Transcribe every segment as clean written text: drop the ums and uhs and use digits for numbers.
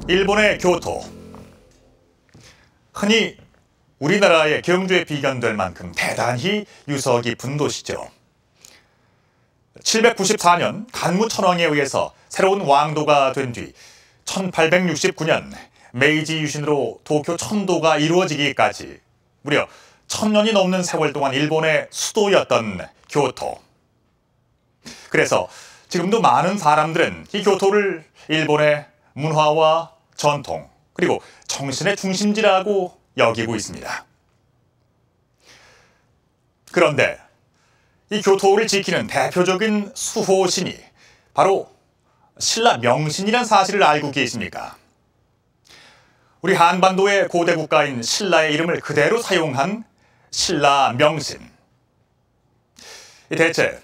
일본의 교토. 흔히 우리나라의 경주에 비견될 만큼 대단히 유서 깊은 도시죠. 794년 간무천왕에 의해서 새로운 왕도가 된 뒤 1869년 메이지 유신으로 도쿄 천도가 이루어지기까지 무려 1000년이 넘는 세월 동안 일본의 수도였던 교토. 그래서 지금도 많은 사람들은 이 교토를 일본의 문화와 전통 그리고 정신의 중심지라고 여기고 있습니다. 그런데 이 교토를 지키는 대표적인 수호신이 바로 신라 명신이라는 사실을 알고 계십니까? 우리 한반도의 고대 국가인 신라의 이름을 그대로 사용한 신라 명신. 대체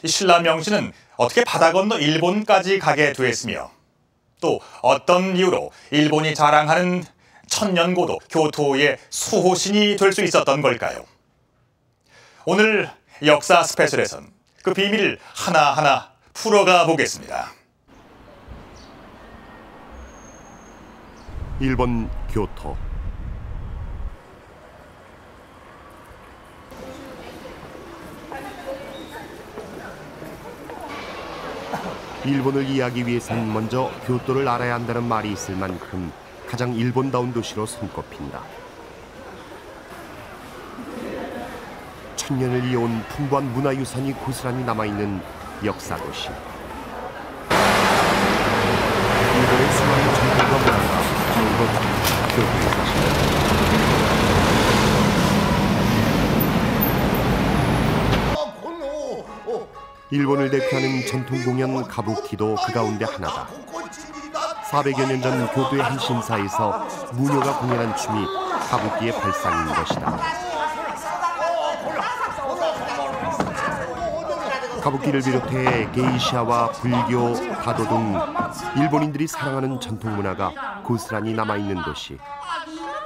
이 신라 명신은 어떻게 바다 건너 일본까지 가게 됐으며 또 어떤 이유로 일본이 자랑하는 천년고도 교토의 수호신이 될 수 있었던 걸까요? 오늘 역사 스페셜에선 그 비밀을 하나하나 풀어가 보겠습니다. 일본 교토. 일본을 이해하기 위해선 먼저 교토를 알아야 한다는 말이 있을 만큼 가장 일본다운 도시로 손꼽힌다. 천년을 이어온 풍부한 문화유산이 고스란히 남아있는 역사도시. 일본의 수많은 전통과 문화가 이곳 교토에 사신다. 일본을 대표하는 전통공연 가부키도 그 가운데 하나다. 400여 년 전 교토의 한 신사에서 무녀가 공연한 춤이 가부키의 발상인 것이다. 가부키를 비롯해 게이샤와 불교, 다도 등 일본인들이 사랑하는 전통 문화가 고스란히 남아있는 도시.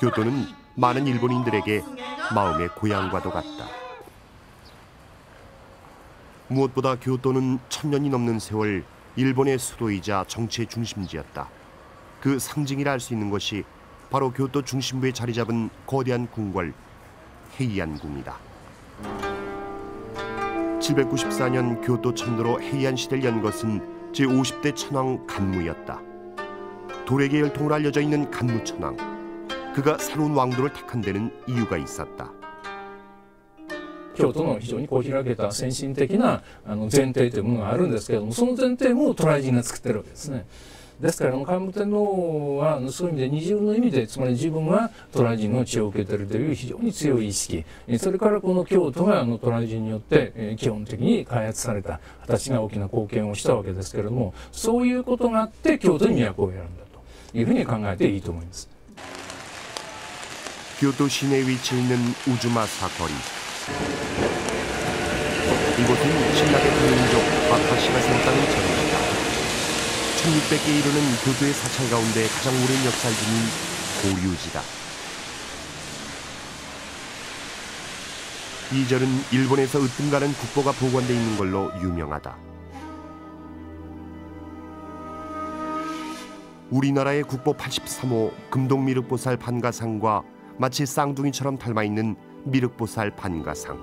교토는 많은 일본인들에게 마음의 고향과도 같다. 무엇보다 교토는 1000년이 넘는 세월 일본의 수도이자 정치의 중심지였다. 그 상징이라 할 수 있는 것이 바로 교토 중심부에 자리 잡은 거대한 궁궐 헤이안궁이다. 794년 교토 천도로 헤이안 시대를 연 것은 제50대 천왕 간무였다. 도래계 열통으로 알려져 있는 간무천왕. 그가 새로운 왕도를 택한 데는 이유가 있었다. 京都の非常に開けた先進的な前提というものがあるんですけれども、その前提も渡来人が作ってるわけですね。ですから桓武天皇はそういう意味で二重の意味で、つまり自分は渡来人の血を受けているという非常に強い意識、それからこの京都が渡来人によって基本的に開発された形が大きな貢献をしたわけですけれども、そういうことがあって京都に都を選んだというふうに考えていいと思います。 교토 시내에 위치해 있는 우즈마사 거리. 이곳은 신라의 대민족 와타시가 세웠다는 절입니다. 1600개 이르는 교토의 사찰 가운데 가장 오랜 역사를 지닌 고류지다. 이 절은 일본에서 으뜸가는 국보가 보관돼 있는 걸로 유명하다. 우리나라의 국보 83호 금동미륵보살 반가상과 마치 쌍둥이처럼 닮아있는 미륵보살 반가상.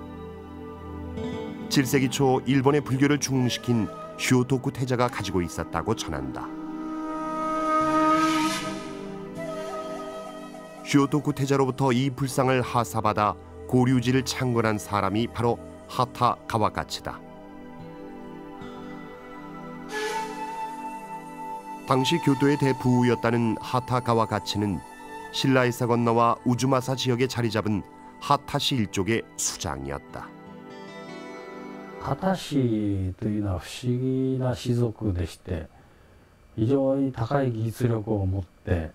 7세기 초 일본의 불교를 중흥시킨 슈오토쿠 태자가 가지고 있었다고 전한다. 슈오토쿠 태자로부터 이 불상을 하사받아 고류지를 창건한 사람이 바로 하타 가와가치다. 당시 교토의 대부우였다는 하타 가와가치는 신라에서 건너와 우즈마사 지역에 자리 잡은 하타시 일족의 수장이었다. ハタ氏というのは不思議な氏族でして、非常に高い技術力を持って、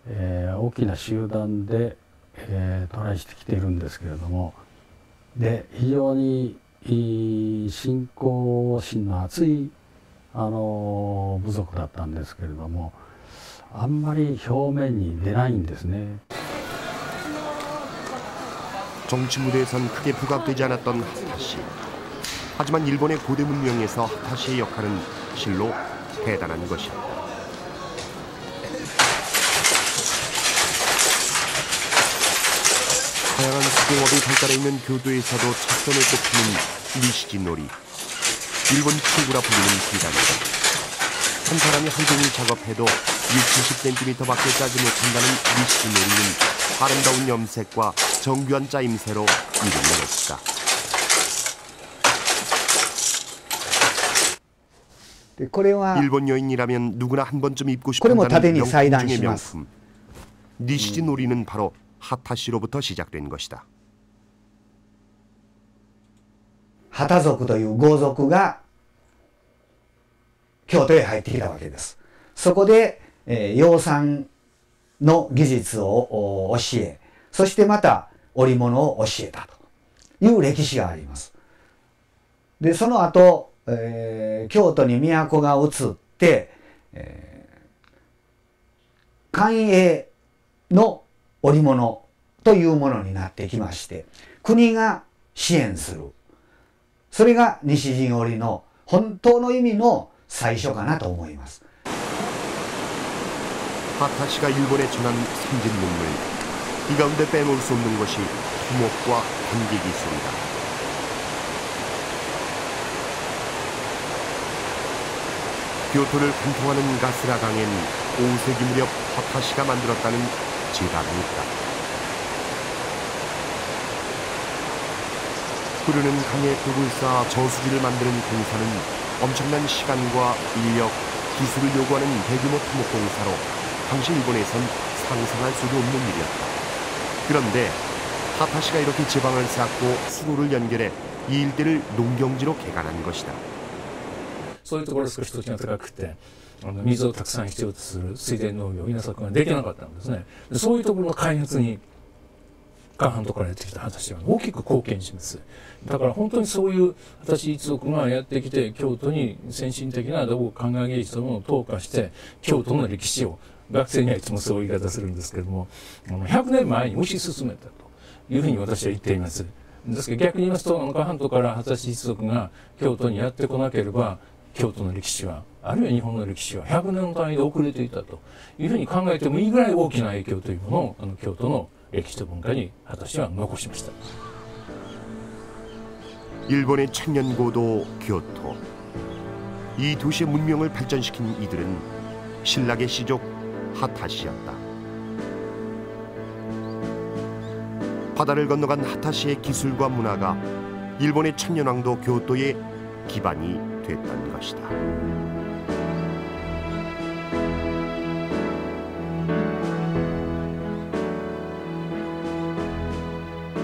大きな集団で、渡来してきているんですけれども、で非常に信仰心の厚い部族だったんですけれども、あんまり表面に出ないんですね。 정치 무대에선 크게 부각되지 않았던 하타시. 하지만 일본의 고대 문명에서 하타시의 역할은 실로 대단한 것이었다. 다양한 수공업이 발달해 있는 교토에서도 첫선을 꼽히는 니시지놀이. 일본 친구라 불리는 기단이다. 한 사람이 하루 종일 작업해도 60-70cm밖에 짜지 못한다는 니시지놀이는 아름다운 염색과 정교한 짜임새로 이름을 냈다. 일본 여인이라면 누구나 한 번쯤 입고 싶은다는 명품 중의 명품. 니시지놀이는 바로 하타시로부터 시작된 것이다. ハタ族という豪族が京都へ入ってきたわけです。そこで、養蚕の技術を教え、そしてまた織物を教えたという歴史があります。で、その後、京都に都が移って、官営の織物というものになってきまして、国が支援する。それが西陣織の本当の意味の最初かなと思います。 하타시가 일본에 전한 선진 문물. 이 가운데 빼놓을 수 없는 것이 토목과 단기 기술이다. 교토를 관통하는 가스라강엔 5세기 무렵 하타시가 만들었다는 제단이 있다. 흐르는 강에 벽을 쌓아 저수지를 만드는 공사는 엄청난 시간과 인력, 기술을 요구하는 대규모 토목공사로 당시 일본에선 상상할 수도 없는 일이었다. 그런데 하타시가 이렇게 지방을 쌓고 수로를 연결해 이 일대를 농경지로 개간한 것이다. そういうところ少し土地が高くて水をたくさん必要とする水田農業稲作ができなかったんですね。そういうところの開発に韓半島からやってきた私は大きく貢献します。だから本当にそういう私一族がやってきて京都に先進的な土木考え芸術を投下して京都の歴史を学生にはいつもそういう言い方するんですけども100年前に推し進めたというふうに私は言っています。ですけど逆に言いますと韓半島から私一族が京都にやってこなければ京都の歴史はあるいは日本の歴史は100年単位で遅れていたというふうに考えてもいいぐらい大きな影響というものを京都の歴史と文化に私は残しました。 일본의 천년고도 교토. 이 도시의 문명을 발전시킨 이들은 신라의 시족 하타시였다. 바다를 건너간 하타시의 기술과 문화가 일본의 천년왕도 교토의 기반이 됐던 것이다.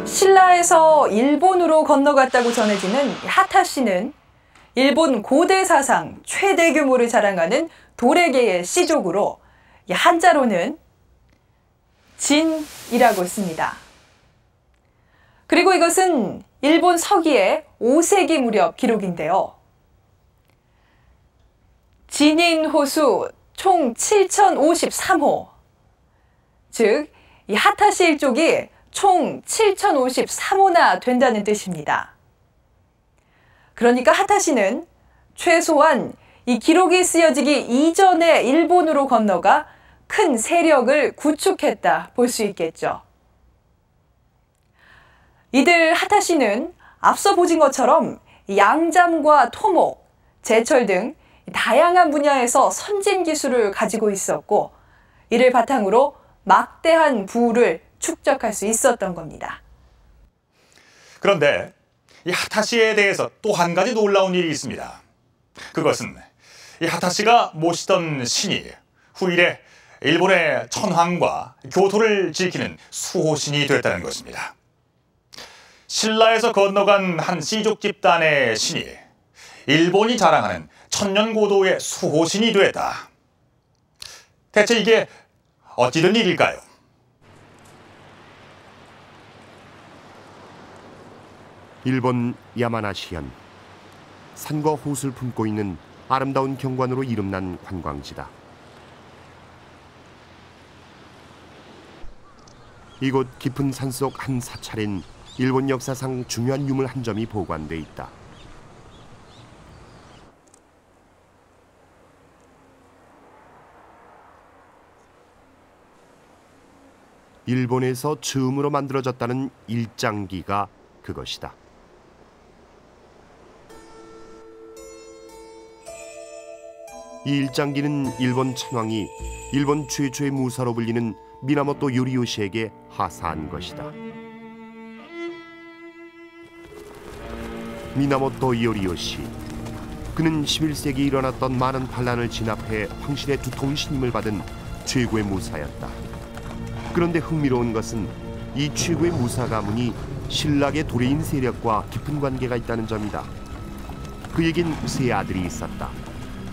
신라에서 일본으로 건너갔다고 전해지는 하타시는 일본 고대 사상 최대 규모를 자랑하는 도레계의 시족으로 한자로는 진이라고 씁니다. 그리고 이것은 일본 서기의 5세기 무렵 기록인데요. 진인 호수 총 7053호, 즉 이 하타시 일족이 총 7053호나 된다는 뜻입니다. 그러니까 하타시는 최소한 이 기록이 쓰여지기 이전에 일본으로 건너가 큰 세력을 구축했다 볼 수 있겠죠. 이들 하타시는 앞서 보신 것처럼 양잠과 토목, 제철 등 다양한 분야에서 선진 기술을 가지고 있었고 이를 바탕으로 막대한 부를 축적할 수 있었던 겁니다. 그런데 이 하타시에 대해서 또 한 가지 놀라운 일이 있습니다. 그것은 이 하타시가 모시던 신이 후일에 일본의 천황과 교토를 지키는 수호신이 됐다는 것입니다. 신라에서 건너간 한 씨족 집단의 신이 일본이 자랑하는 천년고도의 수호신이 됐다. 대체 이게 어찌 된 일일까요? 일본 야마나시현. 산과 호수를 품고 있는 아름다운 경관으로 이름난 관광지다. 이곳 깊은 산속 한 사찰엔 일본 역사상 중요한 유물 한 점이 보관돼 있다. 일본에서 처음으로 만들어졌다는 일장기가 그것이다. 이 일장기는 일본 천황이 일본 최초의 무사로 불리는 미나모토 요리요시에게 하사한 것이다. 미나모토 요리요시, 그는 11세기 일어났던 많은 반란을 진압해 황실의 두터운 신임을 받은 최고의 무사였다. 그런데 흥미로운 것은 이 최고의 무사 가문이 신라의 도래인 세력과 깊은 관계가 있다는 점이다. 그에겐 세 아들이 있었다.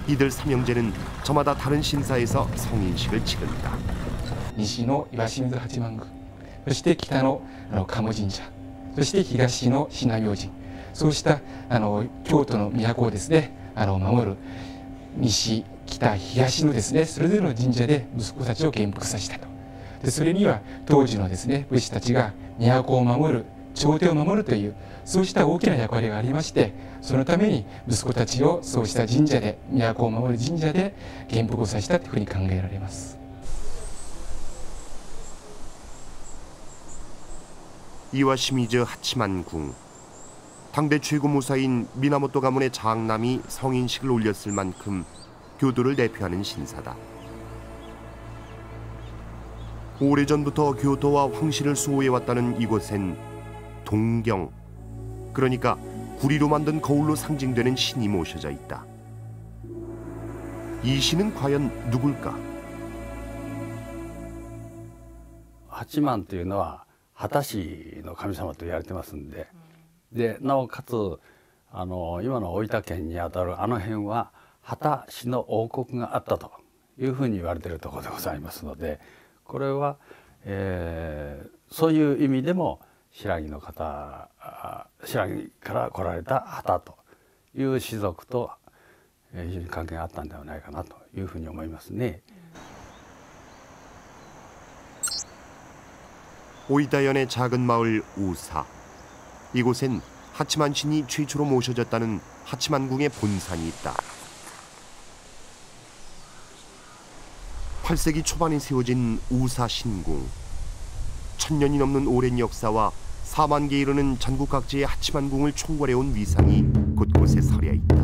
이들 삼형제는 저마다 다른 신사에서 성인식을 치른다. 西の岩清水八幡宮、そして北の鴨神社、そして東の信明神、そうした京都の都をですね守る西北東のですねそれぞれの神社で息子たちを元服させたと。でそれには当時のですね武士たちが都を守る、朝廷を守るというそうした大きな役割がありまして、そのために息子たちをそうした神社で都を守る神社で元服をさせたというふうに考えられます。 이와시미즈 하치만궁, 당대 최고 무사인 미나모토 가문의 장남이 성인식을 올렸을 만큼 교도를 대표하는 신사다. 오래전부터 교도와 황실을 수호해왔다는 이곳엔 동경, 그러니까 구리로 만든 거울로 상징되는 신이 모셔져 있다. 이 신은 과연 누굴까? 하치만 というのは 秦氏の神様と言われてますんで、なおかつ今の大分県にあたるあの辺は秦氏の王国があったというふうに言われているところでございますので、これは、そういう意味でも新羅から来られた秦という氏族と非常に関係があったんではないかなというふうに思いますね。 오이다현의 작은 마을 우사. 이곳엔 하치만 신이 최초로 모셔졌다는 하치만궁의 본산이 있다. 8세기 초반에 세워진 우사 신궁. 1000년이 넘는 오랜 역사와 4만 개 이르는 전국 각지의 하치만궁을 총괄해온 위상이 곳곳에 서려 있다.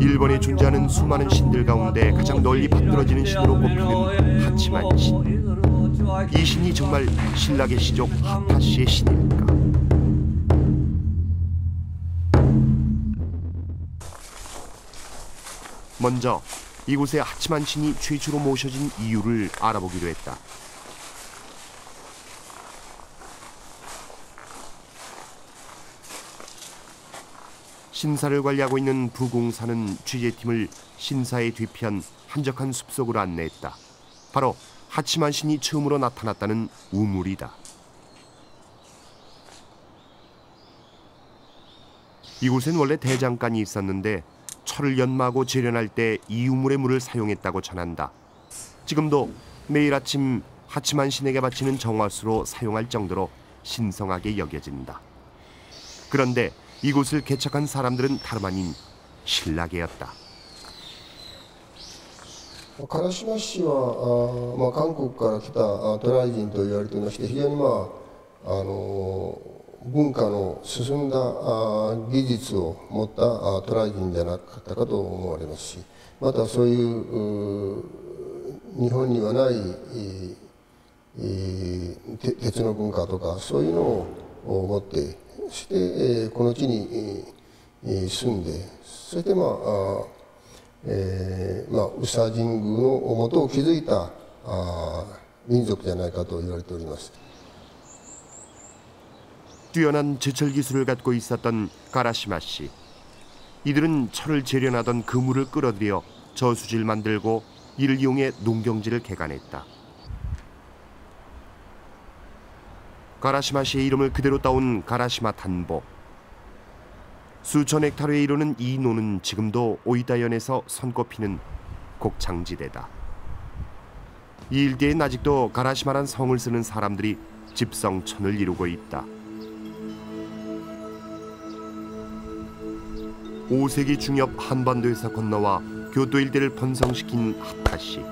일본에 존재하는 수많은 신들 가운데 가장 널리 받들어지는 신으로 꼽히는 하치만 신. 이 신이 정말 신라의 시족 하타시의 신일까? 먼저 이곳에 하치만 신이 최초로 모셔진 이유를 알아보기로 했다. 신사를 관리하고 있는 부공사는 취재팀을 신사의 뒤편 한적한 숲속으로 안내했다. 바로 하치만 신이 처음으로 나타났다는 우물이다. 이곳엔 원래 대장간이 있었는데 철을 연마하고 재련할 때 이 우물의 물을 사용했다고 전한다. 지금도 매일 아침 하치만 신에게 바치는 정화수로 사용할 정도로 신성하게 여겨진다. 그런데 이곳을 개척한 사람들은 다름 아닌 신라계였다. 唐島氏は韓国から来た渡来人と言われていまして、非常に文化の進んだ技術を持った渡来人じゃなかったかと思われますし、またそういう日本にはない鉄の文化とかそういうのを持って、そしてこの地に住んで、そして宇佐神宮の元を築いた民族じゃないかと言われております。 뛰어난 제철 기술을 갖고 있었던 가라시마 씨. 이들은 철을 재련하던 그 물을 끌어들여 저수지를 만들고 이를 이용해 농경지를 개간했다. 가라시마 씨의 이름을 그대로 따온 가라시마 단보. 수천 헥타르에 이르는 이 노는 지금도 오이다현에서 손꼽히는 곡창지대다. 이 일대엔 아직도 가라시마란 성을 쓰는 사람들이 집성촌을 이루고 있다. 5세기 중엽 한반도에서 건너와 교토 일대를 번성시킨 하타시.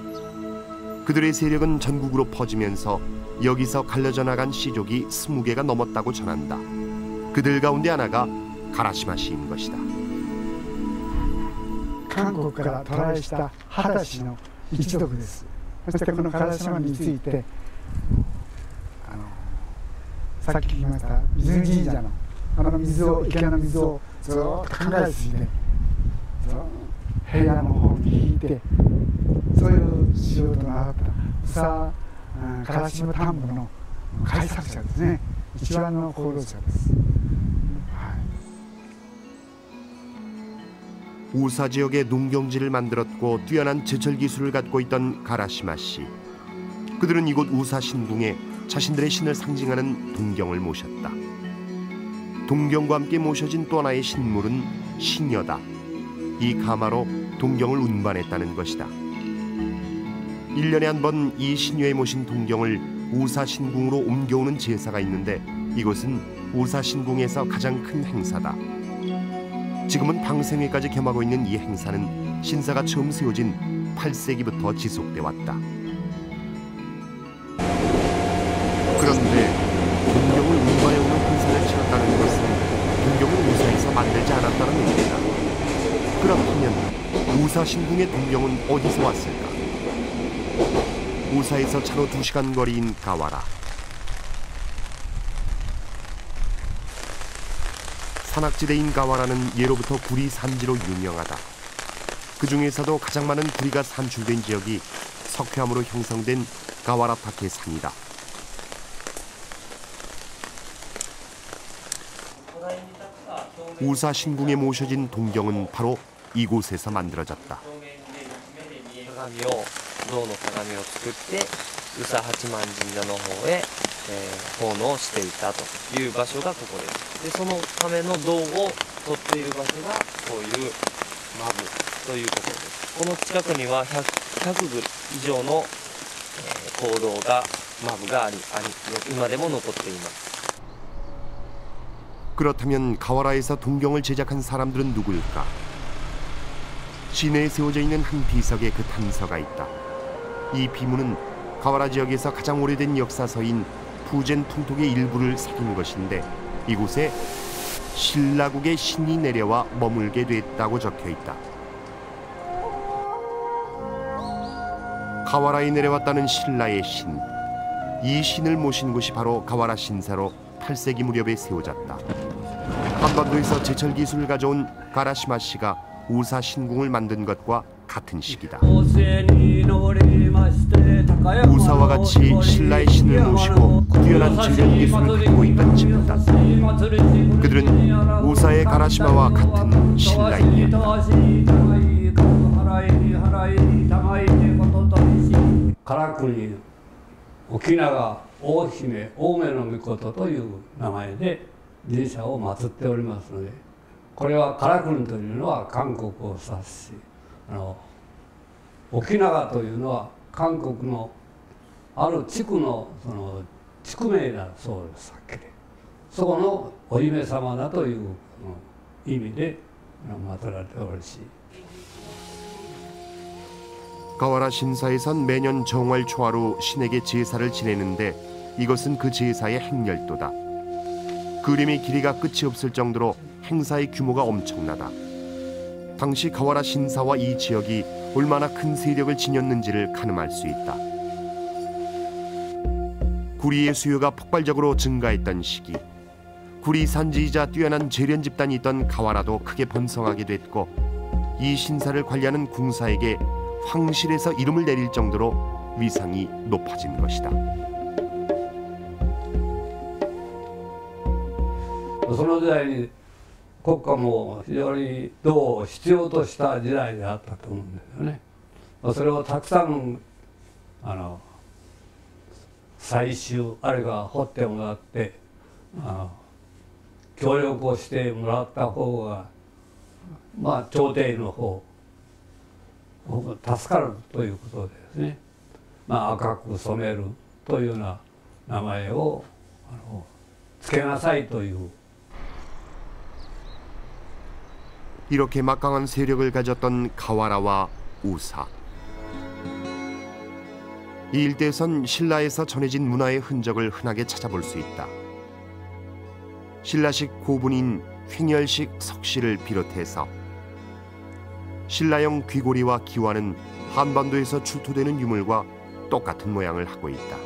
그들의 세력은 전국으로 퍼지면서 여기서 갈려져 나간 씨족이 20개가 넘었다고 전한다. 그들 가운데 하나가 가라시마 씨인 것이다. 韓国から渡来した秦氏の一族です。そしてこの烏島についてさっき言いました水神社の水を池の水をずっと考えすぎて平野の方に引いてそういう仕事があった烏島田んぼの開拓者ですね。一番の功労者です。 우사 지역에 농경지를 만들었고 뛰어난 제철 기술을 갖고 있던 가라시마 씨. 그들은 이곳 우사 신궁에 자신들의 신을 상징하는 동경을 모셨다. 동경과 함께 모셔진 또 하나의 신물은 신여다. 이 가마로 동경을 운반했다는 것이다. 1년에 한 번 이 신여에 모신 동경을 우사 신궁으로 옮겨오는 제사가 있는데 이곳은 우사 신궁에서 가장 큰 행사다. 지금은 방생회까지 겸하고 있는 이 행사는 신사가 처음 세워진 8세기부터 지속돼 왔다. 그런데 동경을 운반해 오는 행사를 치렀다는 것은 동경을 우사에서 만들지 않았다는 의미다. 그렇다면 우사 신궁의 동경은 어디서 왔을까? 우사에서 차로 2시간 거리인 가와라. 산악지대인 가와라는 예로부터 구리 산지로 유명하다. 그 중에서도 가장 많은 구리가 산출된 지역이 석회암으로 형성된 가와라타케 산이다. 우사 신궁에 모셔진 동경은 바로 이곳에서 만들어졌다. 銅の鏡を作って宇佐八幡神社の方へ、奉納していたという場所がここです。でそのための銅を取っている場所がこういうマブということです。この近くには100具以上の、坑道がマブがあり今でも残っています。 그렇다면 가와라에서 동경을 제작한 사람들은 누구일까? 시내에 세워져 있는 한 비석에 그 단서가 있다. 이 비문은 가와라 지역에서 가장 오래된 역사서인 푸젠 풍톡의 일부를 새긴 것인데 이곳에 신라국의 신이 내려와 머물게 됐다고 적혀 있다. 가와라에 내려왔다는 신라의 신. 이 신을 모신 곳이 바로 가와라 신사로 8세기 무렵에 세워졌다. 한반도에서 제철 기술을 가져온 가라시마 씨가 우사 신궁을 만든 것과 같은 시기다. 우사와 같이 신라의 신을 모시고 뛰어난 진련 기술을 갖고 있던 집단. 그들은 우사의 가라시마와 같은 신라인이었다. 唐国沖永大姫青梅の御事という名前で神社を祀っておりますので、これは唐国というのは韓国を指すし、沖永というのは韓国のある地区の地区名だそうです。はっきりそこのお姫様だという意味で祀られておるし。 가와라 신사에선 매년 정월 초하루 신에게 제사를 지내는데 이것은 그 제사의 행렬도다. 그림의 길이가 끝이 없을 정도로 행사의 규모가 엄청나다. 당시 가와라 신사와 이 지역이 얼마나 큰 세력을 지녔는지를 가늠할 수 있다. 구리의 수요가 폭발적으로 증가했던 시기, 구리 산지이자 뛰어난 재련 집단이 있던 가와라도 크게 번성하게 됐고 이 신사를 관리하는 궁사에게 황실에서 이름을 내릴 정도로 위상이 높아진 것이다. その時代に国家も非常に銅を必要とした時代であったと思うんですよね。それをたくさん採集あるいは掘ってもらって協力をしてもらった方が朝廷の方助かるということでですね、赤く染めるというような名前をつけなさいという。 이렇게 막강한 세력을 가졌던 가와라와 우사. 이 일대에선 신라에서 전해진 문화의 흔적을 흔하게 찾아볼 수 있다. 신라식 고분인 횡열식 석실을 비롯해서 신라형 귀고리와 기와는 한반도에서 출토되는 유물과 똑같은 모양을 하고 있다.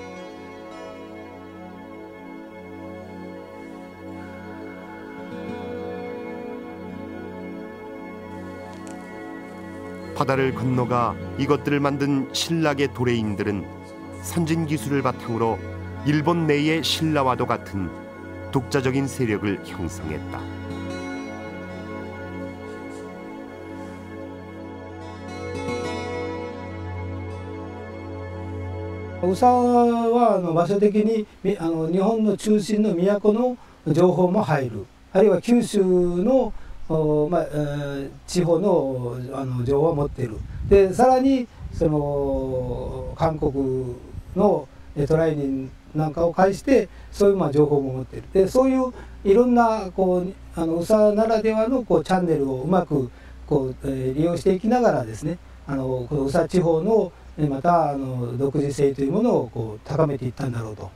바다를 건너가 이것들을 만든 신라계 도레인들은 선진 기술을 바탕으로 일본 내의 신라와도 같은 독자적인 세력을 형성했다.宇佐は場所的に日本の中心の都の情報も入る、あるいは九州の地方の情報を持っている。でさらにその韓国のトライ人なんかを介してそういう情報も持っている。でそういういろんな宇佐ならではのチャンネルをうまく利用していきながらですね、この宇佐地方のまた独自性というものを高めていったんだろうと。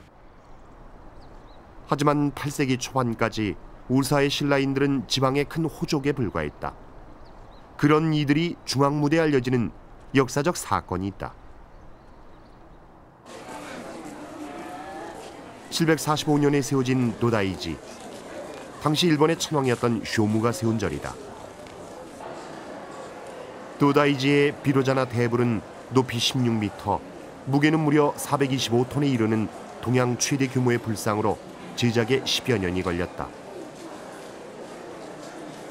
하지만 8세기 초반까지 우사의 신라인들은 지방의 큰 호족에 불과했다. 그런 이들이 중앙무대에 알려지는 역사적 사건이 있다. 745년에 세워진 도다이지. 당시 일본의 천황이었던 쇼무가 세운 절이다. 도다이지의 비로자나 대불은 높이 16m, 무게는 무려 425톤에 이르는 동양 최대 규모의 불상으로 제작에 10여 년이 걸렸다.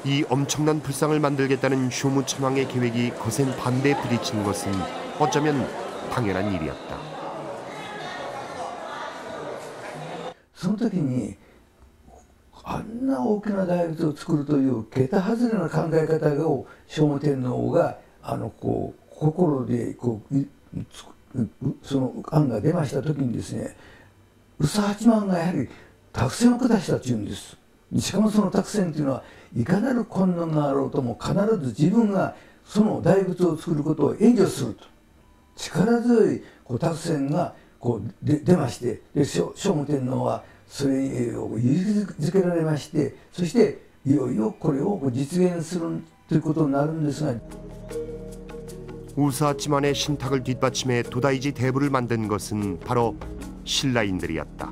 이 엄청난 불상을 만들겠다는 쇼무 천황의 계획이 거센 반대에 부딪힌 것은 어쩌면 당연한 일이었다. その時にあんな大きな大仏を作るという桁外れな考え方を聖武天皇が心でその案が出ました時にですね、宇佐八幡がやはり託戦を下したというんです。しかもその託戦というのはいかなる困難があろうとも必ず自分がその大仏を作ることを援助すると力強い託戦が出まして、で聖武天皇はそれを勇気づけられまして、そしていよいよこれを実現するということになるんですが。 우사치만의 신탁을 뒷받침해 도다이지 대부를 만든 것은 바로 신라인들이었다.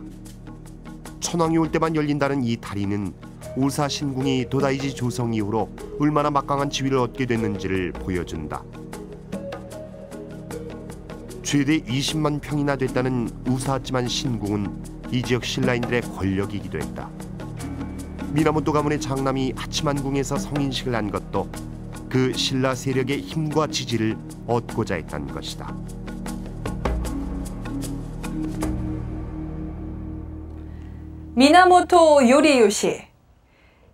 천황이 올 때만 열린다는 이 다리는 우사 신궁이 도다이지 조성 이후로 얼마나 막강한 지위를 얻게 됐는지를 보여준다. 최대 20만 평이나 됐다는 우사치만 신궁은 이 지역 신라인들의 권력이기도 했다. 미나모토 가문의 장남이 하치만궁에서 성인식을 한 것도 그 신라 세력의 힘과 지지를 얻고자 했던 것이다. 미나모토 요리요시.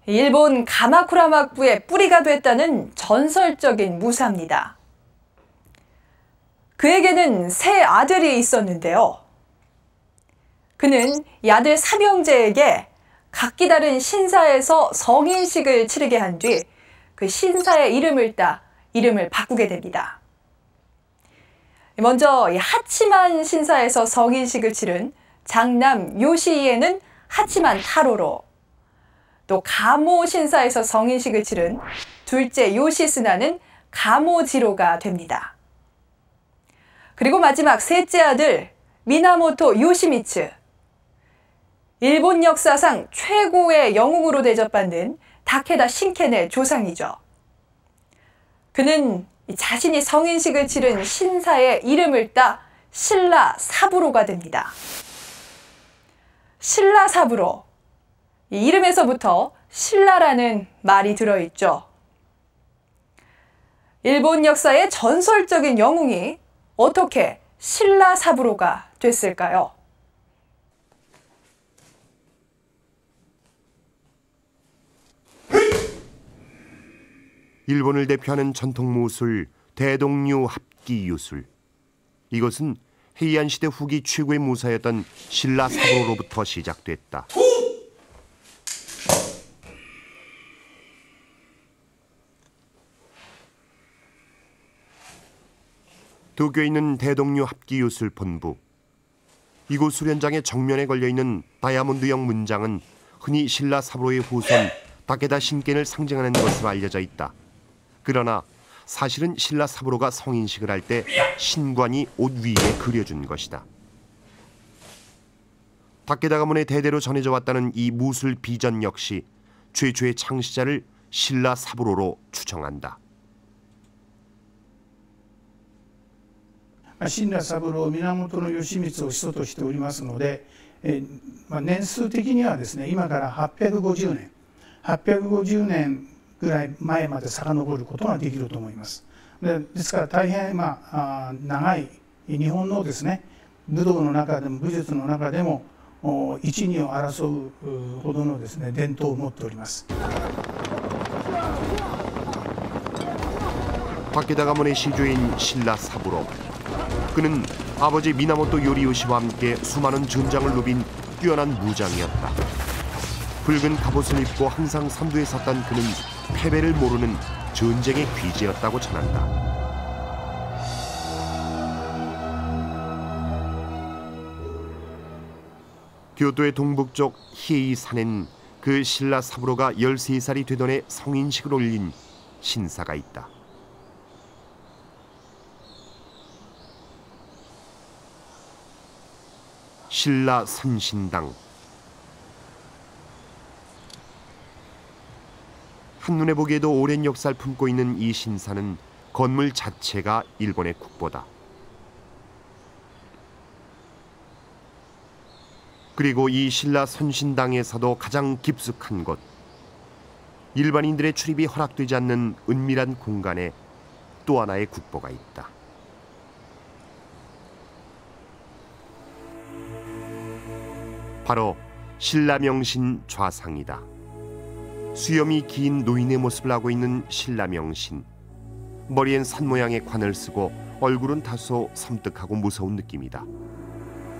일본 가마쿠라 막부의 뿌리가 됐다는 전설적인 무사입니다. 그에게는 세 아들이 있었는데요. 그는 이 아들 사병제에게 각기 다른 신사에서 성인식을 치르게 한 뒤 그 신사의 이름을 따 이름을 바꾸게 됩니다. 먼저 이 하치만 신사에서 성인식을 치른 장남 요시이에는 하치만 타로로, 또 가모 신사에서 성인식을 치른 둘째 요시스나는 가모지로가 됩니다. 그리고 마지막 셋째 아들 미나모토 요시미츠, 일본 역사상 최고의 영웅으로 대접받는 다케다 신켄의 조상이죠. 그는 자신이 성인식을 치른 신사의 이름을 따 신라 사부로가 됩니다. 신라 사부로, 이 이름에서부터 신라라는 말이 들어있죠. 일본 역사의 전설적인 영웅이 어떻게 신라 사부로가 됐을까요? 일본을 대표하는 전통 무술 대동류 합기 유술. 이것은 헤이안 시대 후기 최고의 무사였던 신라 사부로로부터 시작됐다. 도쿄에 있는 대동류 합기요술본부. 이곳 수련장의 정면에 걸려있는 다이아몬드형 문장은 흔히 신라 사부로의 후손 다케다 신겐을 상징하는 것으로 알려져 있다. 그러나 사실은 신라 사부로가 성인식을 할 때 신관이 옷 위에 그려준 것이다. 다케다 가문의 대대로 전해져 왔다는 이 무술 비전 역시 최초의 창시자를 신라 사부로로 추정한다. 親鸞三郎源義満を始祖としておりますので、年数的にはですね、今から850年ぐらい前まで遡ることができると思います。ですから大変長い日本のですね、武道の中でも武術の中でも一二を争うほどのですね、伝統を持っております。 다케다 가문의 시조인 신라 사부로. 그는 아버지 미나모토 요리요시와 함께 수많은 전장을 누빈 뛰어난 무장이었다. 붉은 갑옷을 입고 항상 선두에 섰던 그는 패배를 모르는 전쟁의 귀재였다고 전한다. 교토의 동북쪽 히에이산엔 그 신라 사부로가 13살이 되던 해 성인식을 올린 신사가 있다. 신라 선신당. 한눈에 보기에도 오랜 역사를 품고 있는 이 신사는 건물 자체가 일본의 국보다. 그리고 이 신라 선신당에서도 가장 깊숙한 곳, 일반인들의 출입이 허락되지 않는 은밀한 공간에 또 하나의 국보가 있다. 바로 신라명신 좌상이다. 수염이 긴 노인의 모습을 하고 있는 신라명신. 머리엔 산 모양의 관을 쓰고 얼굴은 다소 섬뜩하고 무서운 느낌이다.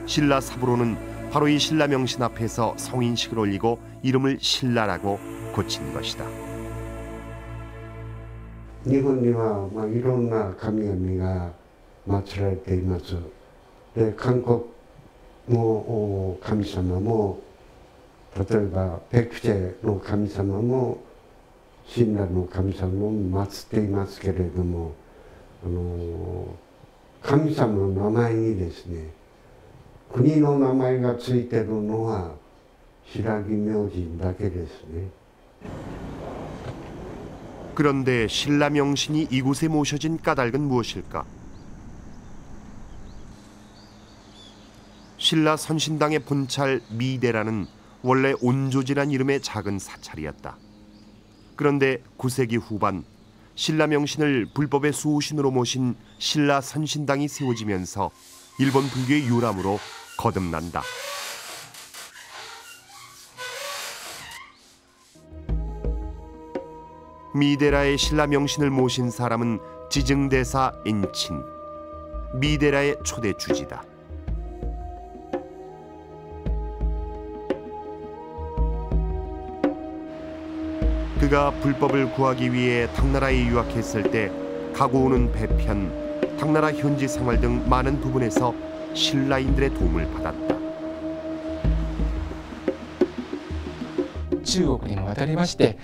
신라 사부로는 바로 이 신라명신 앞에서 성인식을 올리고 이름을 신라라고 고친 것이다. 일본에は いろんな神々が祀られています。で、韓国の神様も例えばペクチェの神様も親鸞の神様も祀っていますけれども、神様の名前にですね、国の名前がついてるのは白木明神だけですね。 그런데 신라명신이 이곳에 모셔진 까닭은 무엇일까? 신라 선신당의 본찰 미대라는 원래 온조지란 이름의 작은 사찰이었다. 그런데 9세기 후반 신라명신을 불법의 수호신으로 모신 신라 선신당이 세워지면서 일본 불교의 요람으로 거듭난다. 미데라의 신라명신을 모신 사람은 지증대사 엔친, 미데라의 초대 주지다. 그가 불법을 구하기 위해 당나라에 유학했을 때 가고 오는 배편, 당나라 현지 생활 등 많은 부분에서 신라인들의 도움을 받았다. 中国にも渡りまして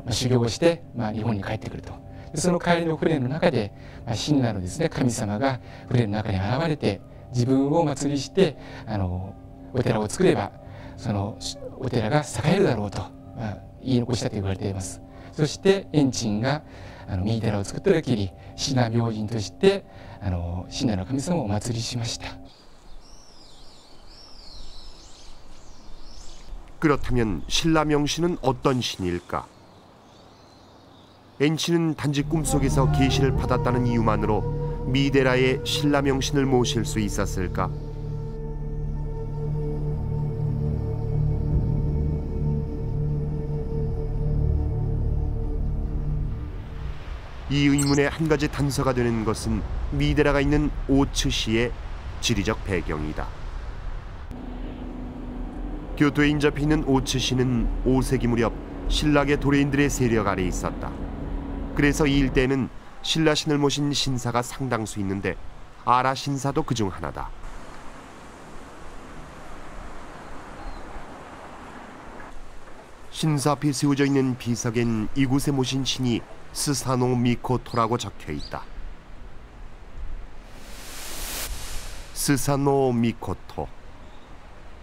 修行をして、日本に帰ってくると。その帰りの船の中で、親鸞のですね、神様が船の中に現れて自分をお祭りしてお寺を作ればそのお寺が栄えるだろうと、言い残したと言われています。そして円珍が三井寺を作った時に親鸞明神として親鸞の神様をお祭りしました。 그렇다면 신라명신은 어떤 신일까? 엔치는 단지 꿈속에서 계시를 받았다는 이유만으로 미데라의 신라명신을 모실 수 있었을까? 이 의문의 한 가지 단서가 되는 것은 미데라가 있는 오츠시의 지리적 배경이다. 교토에 인접해 있는 오츠시는 5세기 무렵 신라계 도레인들의 세력 아래 있었다. 그래서 이 일대는 신라신을 모신 신사가 상당수 있는데 아라 신사도 그중 하나다. 신사 앞에 세워져 있는 비석엔 이곳에 모신 신이 스사노 미코토라고 적혀 있다. 스사노 미코토.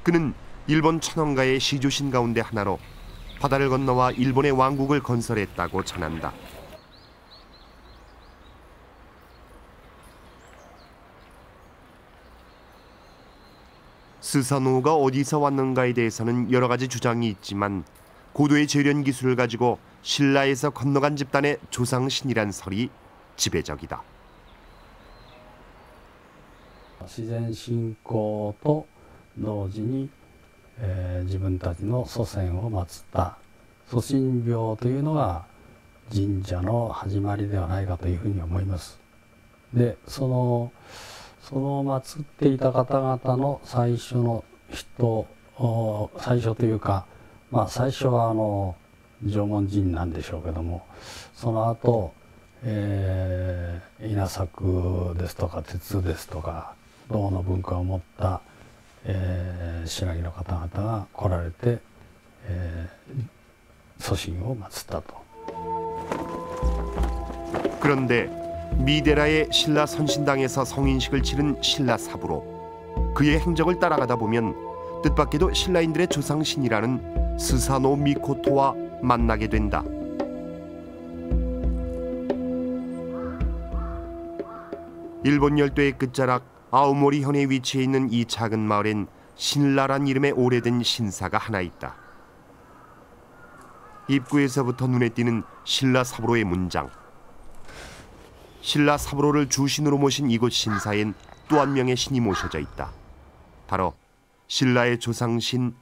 그는 일본 천황가의 시조신 가운데 하나로 바다를 건너와 일본의 왕국을 건설했다고 전한다. 스사노가 어디서 왔는가에 대해서는 여러 가지 주장이 있지만 고도의 재련 기술을 가지고 신라에서 건너간 집단의 조상신이란 설이 지배적이다. 自然信仰と同時に、自分たちの祖先を祀った祖神廟というのが神社の始まりではないかというふうに思います。で、その祀っていた方々の最初の人、最初というか、最初は縄文人なんでしょうけども、その後、稲作ですとか鉄ですとか銅の文化を持った、新羅の方々が来られて、祖神を祀ったと。 그런데 미데라의 신라 선신당에서 성인식을 치른 신라 사부로 그의 행적을 따라가다 보면 뜻밖에도 신라인들의 조상신이라는 스사노 미코토와 만나게 된다. 일본 열도의 끝자락 아오모리 현에 위치해 있는 이 작은 마을엔 신라란 이름의 오래된 신사가 하나 있다. 입구에서부터 눈에 띄는 신라 사부로의 문장. 신라 사부로를 주신으로 모신 이곳 신사엔 또 한 명의 신이 모셔져 있다. 바로 신라의 조상신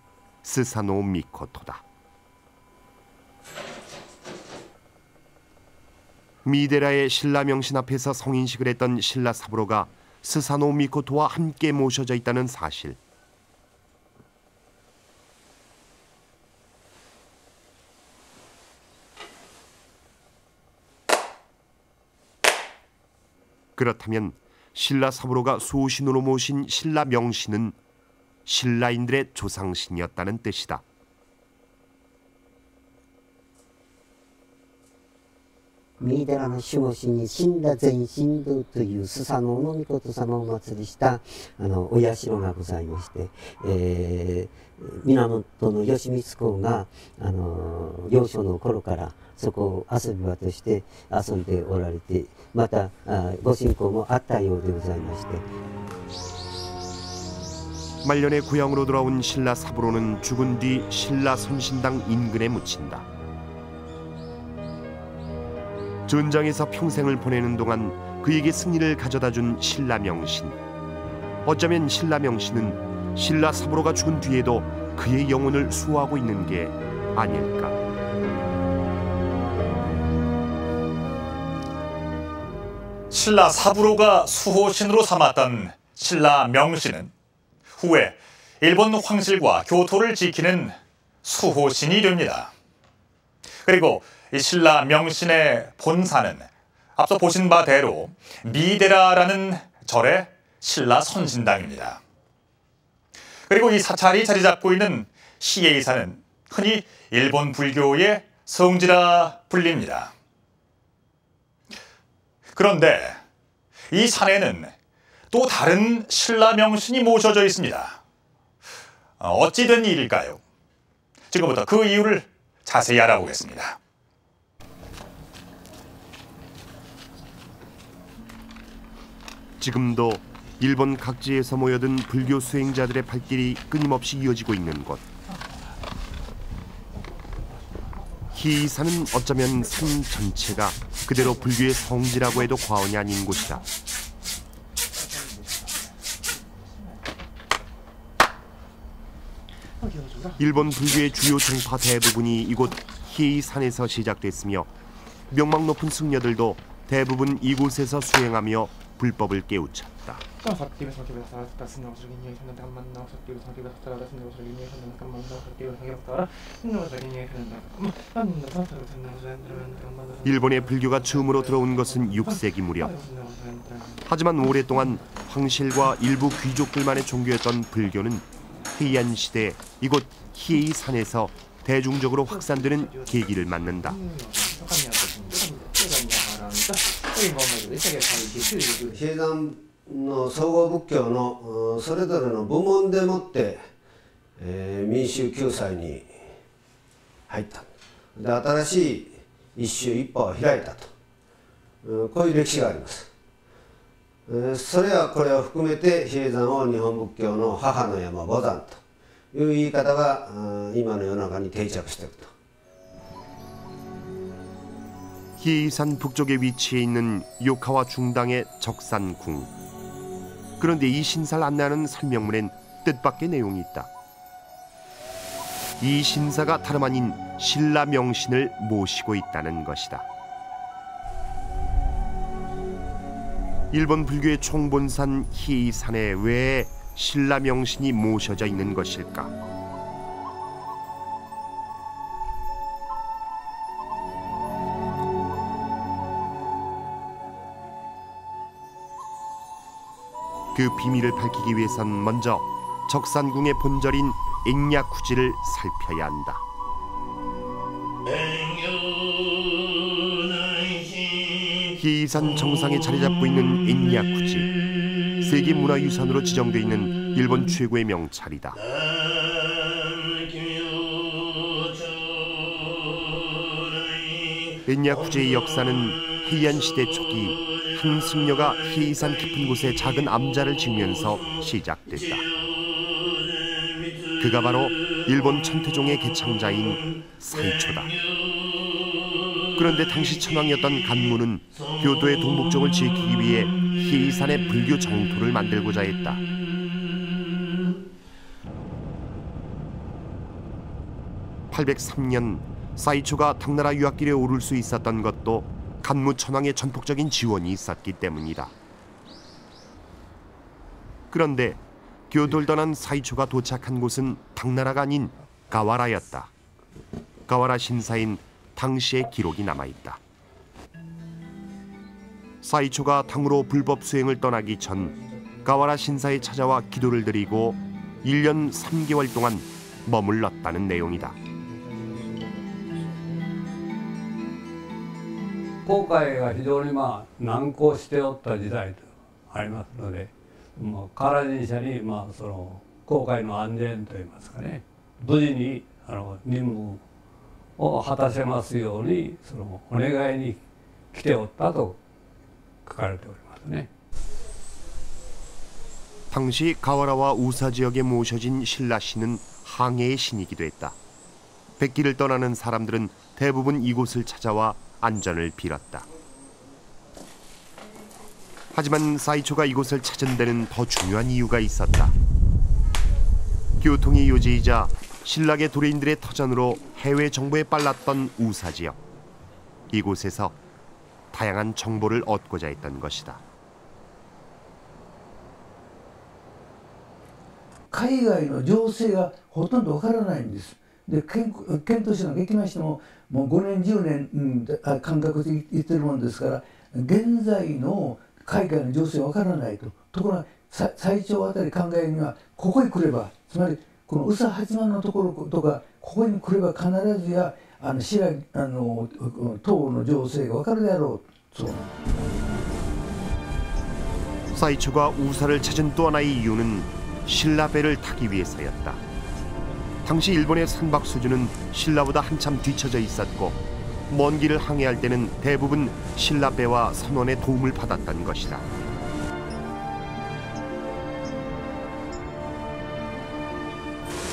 스사노 미코토다. 미데라의 신라 명신 앞에서 성인식을 했던 신라 사부로가 스사노 미코토와 함께 모셔져 있다는 사실. 그렇다면 신라 사부로가 수호신으로 모신 신라 명신은 신라인들의 조상신이었다는 뜻이다. 미데라の守護神に死んだ全神宮というスサノオノミコト様をお祭りしたお社がございまして、源義満公が幼少の頃からそこを遊び場として遊んでおられて、またご信仰もあったようでございまして。 말년에 고향으로 돌아온 신라 사부로는 죽은 뒤 신라 선신당 인근에 묻힌다. 전장에서 평생을 보내는 동안 그에게 승리를 가져다준 신라 명신. 어쩌면 신라 명신은 신라 사부로가 죽은 뒤에도 그의 영혼을 수호하고 있는 게 아닐까. 신라 사부로가 수호신으로 삼았던 신라 명신은 후에 일본 황실과 교토를 지키는 수호신이 됩니다. 그리고 이 신라 명신의 본사는 앞서 보신 바대로 미데라라는 절의 신라 선신당입니다. 그리고 이 사찰이 자리 잡고 있는 시에이산은 흔히 일본 불교의 성지라 불립니다. 그런데 이 산에는 또 다른 신라 명신이 모셔져 있습니다. 어찌 된 일일까요? 지금부터 그 이유를 자세히 알아보겠습니다. 지금도 일본 각지에서 모여든 불교 수행자들의 발길이 끊임없이 이어지고 있는 곳. 히이산은 어쩌면 산 전체가 그대로 불교의 성지라고 해도 과언이 아닌 곳이다. 일본 불교의 주요 정파 대부분이 이곳 히이산에서 시작됐으며 명망 높은 승려들도 대부분 이곳에서 수행하며 불법을 깨우쳤다. 일본의 불교가 처음으로 들어온 것은 6세기 무렵. 하지만 오랫동안 황실과 일부 귀족들만의 종교였던 불교는 헤이안 시대 이곳 히에이 산에서 대중적으로 확산되는 계기를 맞는다. 比叡山の総合仏教のそれぞれの部門でもって、民衆救済に入った。で、新しい一宗一派を開いたと、こういう歴史があります。それはこれを含めて比叡山を日本仏教の母の山母山という言い方が今の世の中に定着していると。 히에이산 북쪽에 위치해 있는 요카와 중당의 적산궁. 그런데 이 신사를 안내하는 설명문엔 뜻밖의 내용이 있다. 이 신사가 다름 아닌 신라 명신을 모시고 있다는 것이다. 일본 불교의 총본산 히에이산에 왜 신라 명신이 모셔져 있는 것일까? 그 비밀을 밝히기 위해선 먼저 적산궁의 본절인 앵야쿠지를 살펴야 한다. 히에이산 정상에 자리 잡고 있는 앵야쿠지. 세계문화유산으로 지정돼 있는 일본 최고의 명찰이다. 앵야쿠지의 역사는 헤이안 시대 초기 한 승려가 히에이산 깊은 곳에 작은 암자를 지으면서 시작됐다. 그가 바로 일본 천태종의 개창자인 사이초다. 그런데 당시 천황이었던 간무는 교토의 동북쪽을 지키기 위해 히에이산의 불교 정토를 만들고자 했다. (803년) 사이초가 당나라 유학길에 오를 수 있었던 것도 간무 천황의 전폭적인 지원이 있었기 때문이다. 그런데 교토를 떠난 사이초가 도착한 곳은 당나라가 아닌 가와라였다. 가와라 신사인 당시의 기록이 남아있다. 사이초가 당으로 불법 수행을 떠나기 전 가와라 신사에 찾아와 기도를 드리고 1년 3개월 동안 머물렀다는 내용이다. 航海が非常に難航しておった時代とありますので、唐人者にその航海の安全といいますかね、無事に任務を果たせますようにそのお願いに来ておったと書かれておりますね。 당시 가와라와 우사 지역에 모셔진 신라 신은 항해의 신이기도 했다. 백길을 떠나는 사람들은 대부분 이곳을 찾아와 안전을 빌었다. 하지만 사이초가 이곳을 찾은 데는 더 중요한 이유가 있었다. 교통의 요지이자 신라계 도레인들의 터전으로 해외 정보에 빨랐던 우사 지역. 이곳에서 다양한 정보를 얻고자 했던 것이다. 海外の情勢がほとんどわからないんです。で、県としてのできましても、もう5年10年間隔で言ってるもんですから、現在の海外の情勢わからないと。ところが最長あたり考えるには、ここに来れば、つまりこの宇佐八幡のところとか、ここに来れば必ずや東の情勢がわかるであろう。そう。 사이초가 우사를 찾은 또 하나의 이유는 신라배를 타기 위해서였다. 당시 일본의 선박 수준은 신라보다 한참 뒤처져 있었고 먼 길을 항해할 때는 대부분 신라배와 선원의 도움을 받았던 것이다.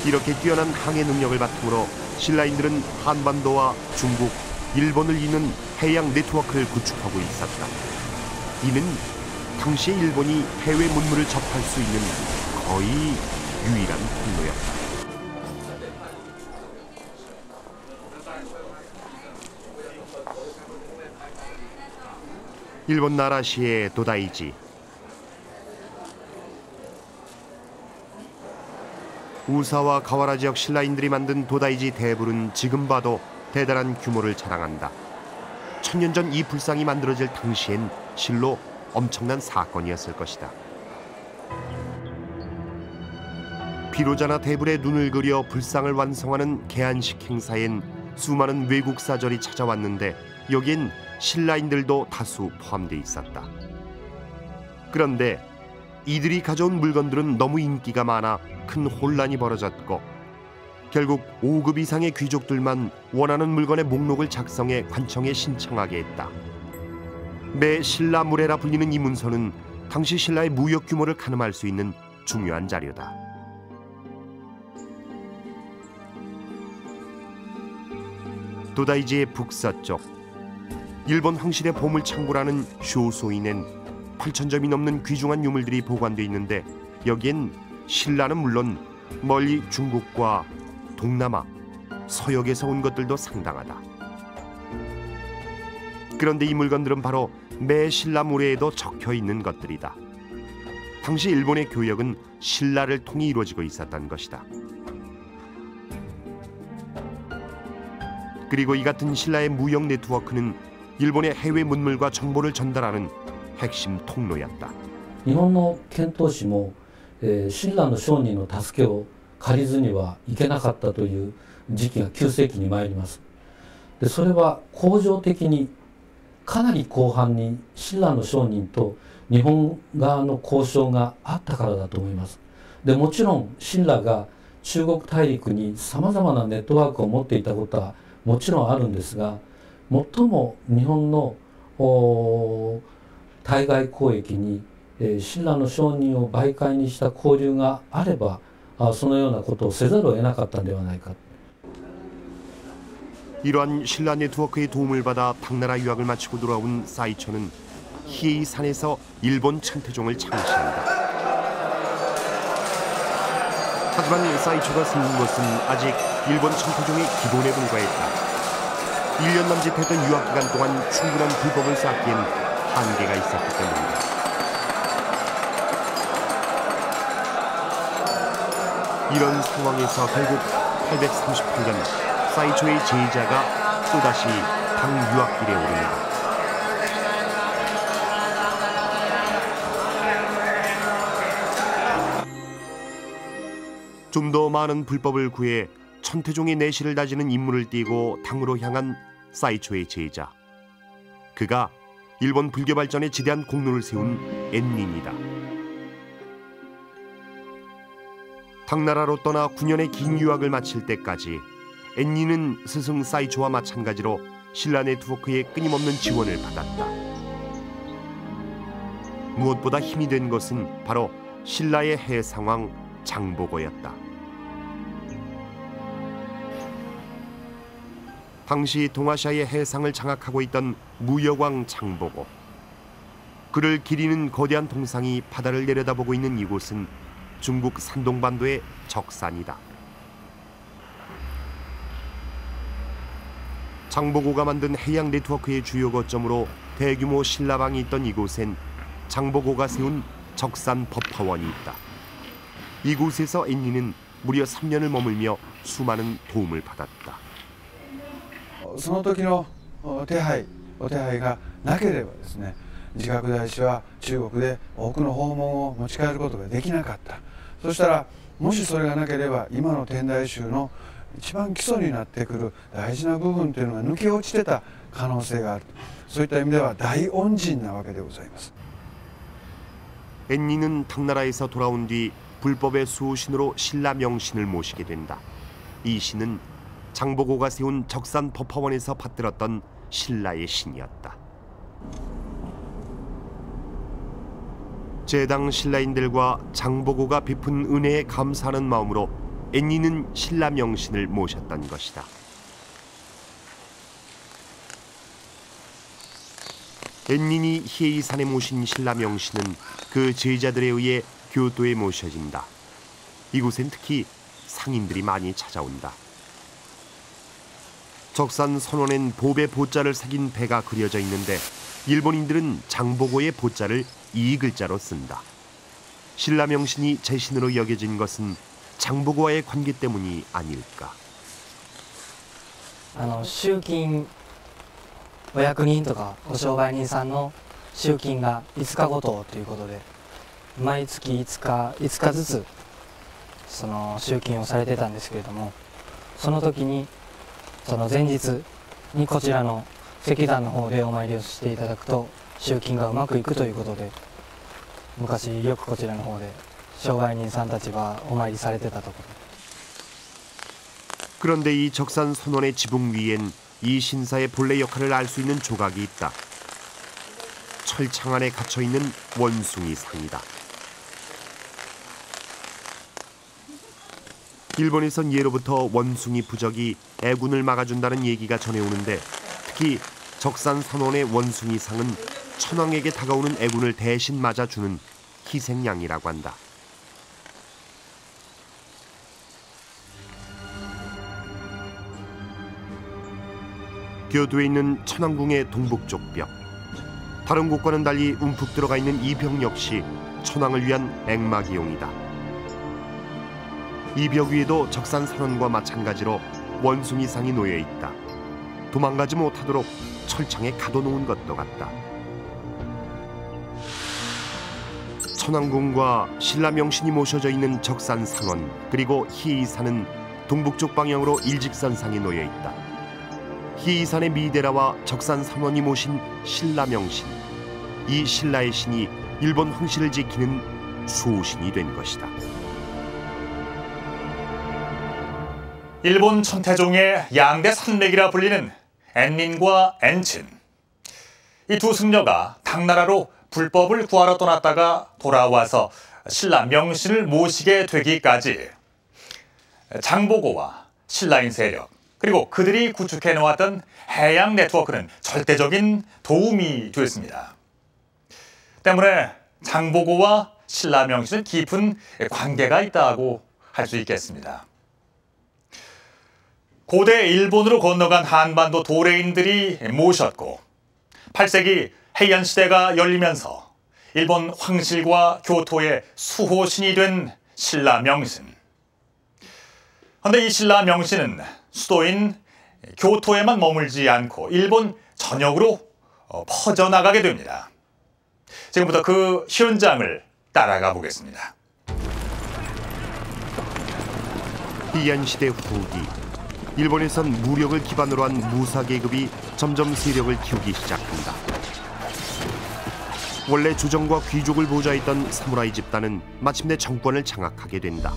이렇게 뛰어난 항해 능력을 바탕으로 신라인들은 한반도와 중국, 일본을 잇는 해양 네트워크를 구축하고 있었다. 이는 당시 일본이 해외 문물을 접할 수 있는 거의 유일한 통로였다. 일본 나라시의 도다이지. 우사와 가와라 지역 신라인들이 만든 도다이지 대불은 지금 봐도 대단한 규모를 자랑한다. 1000년 전 이 불상이 만들어질 당시엔 실로 엄청난 사건이었을 것이다. 피로자나 대불에 눈을 그려 불상을 완성하는 개안식 행사엔 수많은 외국 사절이 찾아왔는데 여긴 신라인들도 다수 포함돼 있었다. 그런데 이들이 가져온 물건들은 너무 인기가 많아 큰 혼란이 벌어졌고 결국 5급 이상의 귀족들만 원하는 물건의 목록을 작성해 관청에 신청하게 했다. 매 신라 무례라 불리는 이 문서는 당시 신라의 무역 규모를 가늠할 수 있는 중요한 자료다. 도다이지의 북서쪽 일본 황실의 보물창고라는 쇼소인엔 8,000점이 넘는 귀중한 유물들이 보관돼 있는데 여기엔 신라는 물론 멀리 중국과 동남아, 서역에서 온 것들도 상당하다. 그런데 이 물건들은 바로 매 신라 무례에도 적혀 있는 것들이다. 당시 일본의 교역은 신라를 통해 이루어지고 있었던 것이다. 그리고 이 같은 신라의 무역 네트워크는 일본의 해외 문물과 정보를 전달하는 핵심 통로였다. 日本の遣唐使も、親鸞の商人の助けを借りずにはいけなかったという時期が9世紀に参ります。でそれは恒常的にかなり広範に親鸞の商人と日本側の交渉があったからだと思います。でもちろん親鸞が中国大陸にさまざまなネットワークを持っていたことはもちろんあるんですが、最も日本の対外交易に親鸞の商人を媒介にした交流があればそのようなことをせざるを得なかったのではないか。 이러한 신라 네트워크의 도움을 받아 당나라 유학을 마치고 돌아온 사이초는 히에이산에서 일본 천태종을 창시한다. 하지만 사이초가 숨은 것은 아직 일본 천태종의 기본에 불과했다. 1년 남짓 했던 유학 기간 동안 충분한 불법을 쌓기엔 한계가 있었기 때문이다. 이런 상황에서 결국 838년 사이초의 제자가 또다시 당 유학길에 오릅니다. 좀 더 많은 불법을 구해 천태종의 내실을 다지는 임무를 띠고 당으로 향한 사이초의 제자. 그가 일본 불교 발전에 지대한 공로를 세운 엔닌이다. 당나라로 떠나 9년의 긴 유학을 마칠 때까지 엔닌은 스승 사이초와 마찬가지로 신라 네트워크의 끊임없는 지원을 받았다. 무엇보다 힘이 된 것은 바로 신라의 해상왕 장보고였다. 당시 동아시아의 해상을 장악하고 있던 무역왕 장보고. 그를 기리는 거대한 동상이 바다를 내려다보고 있는 이곳은 중국 산동반도의 적산이다. 장보고가 만든 해양 네트워크의 주요 거점으로 대규모 신라방이 있던 이곳엔 장보고가 세운 적산 법화원이 있다. 이곳에서 엔닌은 무려 3년을 머물며 수많은 도움을 받았다. その時のお手配がなければですね、慈覚大師は中国で多くの訪問を持ち帰ることができなかった。そしたらもしそれがなければ今の天台宗の一番基礎になってくる大事な部分というのが抜け落ちてた可能性がある。そういった意味では大恩人なわけでございます。 엔닌은 당나라에서 돌아온 뒤 불법의 수호신으로 신라 명신을 모시게 된다. 이 신은 장보고가 세운 적산 법화원에서 받들었던 신라의 신이었다. 제당 신라인들과 장보고가 베푼 은혜에 감사하는 마음으로 엔닌은 신라 명신을 모셨던 것이다. 엔닌이 히에이산에 모신 신라 명신은 그 제자들에 의해 교토에 모셔진다. 이곳엔 특히 상인들이 많이 찾아온다. 적산 선원엔 보배 보자를 새긴 배가 그려져 있는데 일본인들은 장보고의 보자를 이 글자로 쓴다. 신라 명신이 제신으로 여겨진 것은 장보고와의 관계 때문이 아닐까. 集金お役人とかお商売人さんの集金が5日ごとということで、毎月5日ずつその集金をされてたんですけれども、その時にその前日にこちらの石段の方でお参りをしていただくと集金がうまくいくということで、昔よくこちらの方で商売人さんたちはお参りされてたところ。 그런데 이 적산 선원의 지붕 위엔 이 신사의 본래 역할을 알 수 있는 조각이 있다. 철창 안에 갇혀있는 원숭이상이다. 일본에선 예로부터 원숭이 부적이 애군을 막아준다는 얘기가 전해오는데, 특히 적산 선원의 원숭이상은 천황에게 다가오는 애군을 대신 맞아주는 희생양이라고 한다. 교토에 있는 천왕궁의 동북쪽 벽. 다른 곳과는 달리 움푹 들어가 있는 이 벽 역시 천왕을 위한 액막이용이다. 이 벽 위에도 적산 선원과 마찬가지로 원숭이상이 놓여 있다. 도망가지 못하도록 철창에 가둬놓은 것도 같다. 천왕궁과 신라명신이 모셔져 있는 적산 상원 그리고 희이산은 동북쪽 방향으로 일직선상에 놓여 있다. 희이산의 미데라와 적산 상원이 모신 신라명신, 이 신라의 신이 일본 황실을 지키는 수호신이 된 것이다. 일본 천태종의 양대 산맥이라 불리는 엔린과 엔친. 이 두 승려가 당나라로 불법을 구하러 떠났다가 돌아와서 신라 명신을 모시게 되기까지 장보고와 신라인 세력, 그리고 그들이 구축해 놓았던 해양 네트워크는 절대적인 도움이 됐습니다. 때문에 장보고와 신라 명신은 깊은 관계가 있다고 할 수 있겠습니다. 고대 일본으로 건너간 한반도 도레인들이 모셨고 8세기 해연시대가 열리면서 일본 황실과 교토의 수호신이 된 신라 명신. 그런데 이 신라 명신은 수도인 교토에만 머물지 않고 일본 전역으로 퍼져나가게 됩니다. 지금부터 그 현장을 따라가 보겠습니다. 해연시대 후기, 일본에선 무력을 기반으로 한 무사계급이 점점 세력을 키우기 시작한다. 원래 조정과 귀족을 보좌했던 사무라이 집단은 마침내 정권을 장악하게 된다.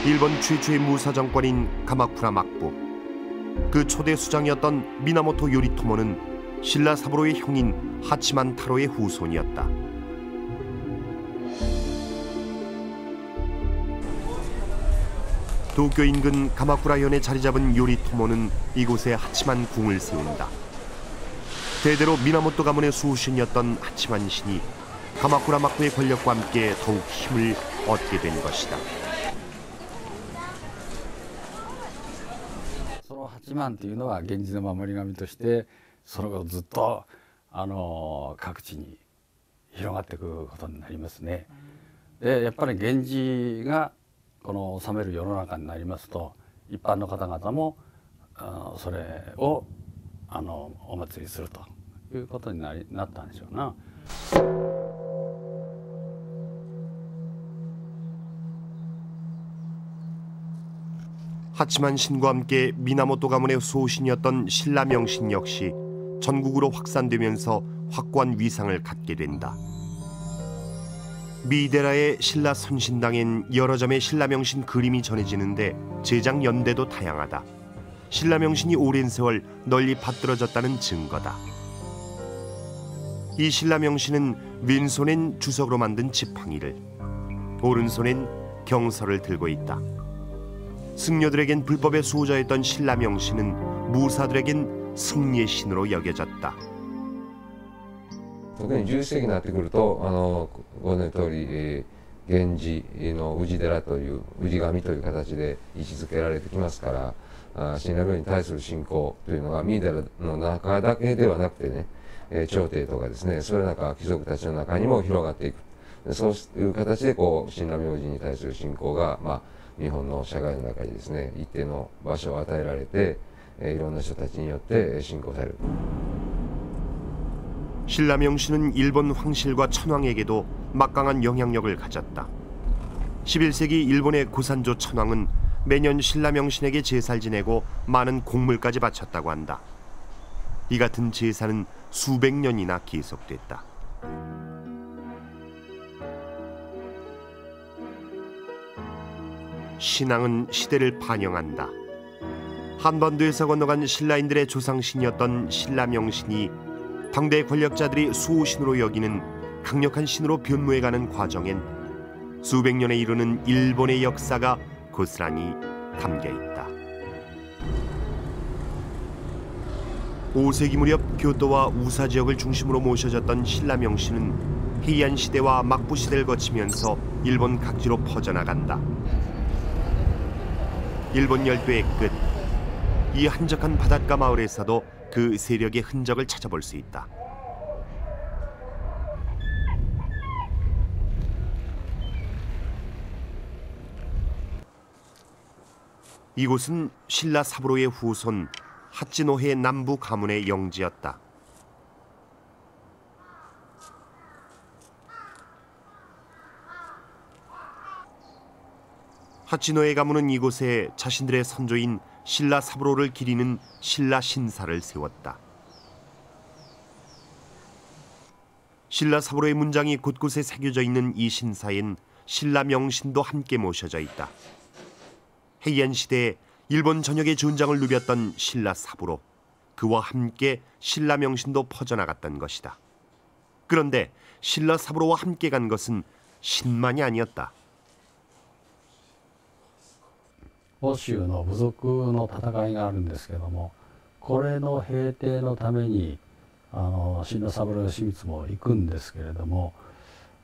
일본 최초의 무사 정권인 가마쿠라 막부, 그 초대 수장이었던 미나모토 요리토모는 신라 사부로의 형인 하치만 타로의 후손이었다. 도쿄 인근 가마쿠라현에 자리 잡은 요리토모는 이곳에 하치만 궁을 세운다. 대대로 미나모토 가문의 수호신이었던 하치만 신이 가마쿠라 막부의 권력과 함께 더욱 힘을 얻게 된 것이다. 八幡というのは源氏の守り神としてその後ずっと各地に広がっていくことになりますね。でやっぱり源氏がこの治める世の中になりますと一般の方々もそれをお祭りするということになったんでしょうな。 하치만 신과 함께 미나모토 가문의 수호신이었던 신라 명신 역시 전국으로 확산되면서 확고한 위상을 갖게 된다. 미데라의 신라 선신당엔 여러 점의 신라 명신 그림이 전해지는데 제작 연대도 다양하다. 신라 명신이 오랜 세월 널리 받들어졌다는 증거다. 이 신라 명신은 왼손엔 주석으로 만든 지팡이를, 오른손엔 경서를 들고 있다. 승려들에겐 불법의 수호자였던 신라 명신은 무사들에겐 승리의 신으로 여겨졌다. 特に11世紀になってくるとご存じの通り、源氏の氏寺という氏神という形で位置づけられてきますから、親鸞病に対する信仰というのが三井寺の中だけではなくてね、朝廷とかですね、それらの貴族たちの中にも広がっていく。そういう形でこう親鸞明神に対する信仰が、日本の社会の中にですね一定の場所を与えられて、いろんな人たちによって信仰される。 신라명신은 일본 황실과 천황에게도 막강한 영향력을 가졌다. 11세기 일본의 고산조 천황은 매년 신라명신에게 제사를 지내고 많은 곡물까지 바쳤다고 한다. 이 같은 제사는 수백 년이나 계속됐다. 신앙은 시대를 반영한다. 한반도에서 건너간 신라인들의 조상신이었던 신라명신이 당대 권력자들이 수호신으로 여기는 강력한 신으로 변모해가는 과정엔 수백 년에 이르는 일본의 역사가 고스란히 담겨있다. 5세기 무렵 교토와 우사 지역을 중심으로 모셔졌던 신라명신은 헤이안 시대와 막부 시대를 거치면서 일본 각지로 퍼져나간다. 일본 열도의 끝, 이 한적한 바닷가 마을에서도 그 세력의 흔적을 찾아볼 수 있다. 이곳은 신라 사부로의 후손 하치노해 남부 가문의 영지였다. 하치노해 가문은 이곳에 자신들의 선조인 신라 사부로를 기리는 신라 신사를 세웠다. 신라 사부로의 문장이 곳곳에 새겨져 있는 이 신사엔 신라 명신도 함께 모셔져 있다. 헤이안 시대에 일본 전역의 전장을 누볐던 신라 사부로, 그와 함께 신라 명신도 퍼져나갔던 것이다. 그런데 신라 사부로와 함께 간 것은 신만이 아니었다. 欧州の部族の戦いがあるんですけども、これの平定のために親鸞三郎義満も行くんですけれども、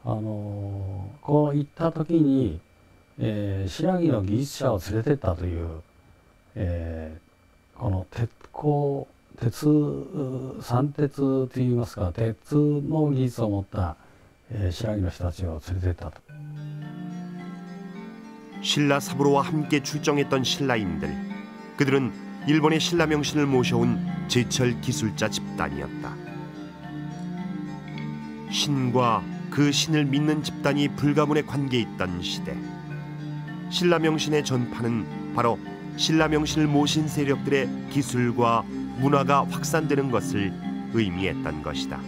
こう行った時に、新羅の技術者を連れてったという、この三鉄といいますか、鉄の技術を持った新羅の人たちを連れてったと。 신라 사부로와 함께 출정했던 신라인들, 그들은 일본의 신라 명신을 모셔온 제철 기술자 집단이었다. 신과 그 신을 믿는 집단이 불가문의 관계에 있던 시대, 신라 명신의 전파는 바로 신라 명신을 모신 세력들의 기술과 문화가 확산되는 것을 의미했던 것이다.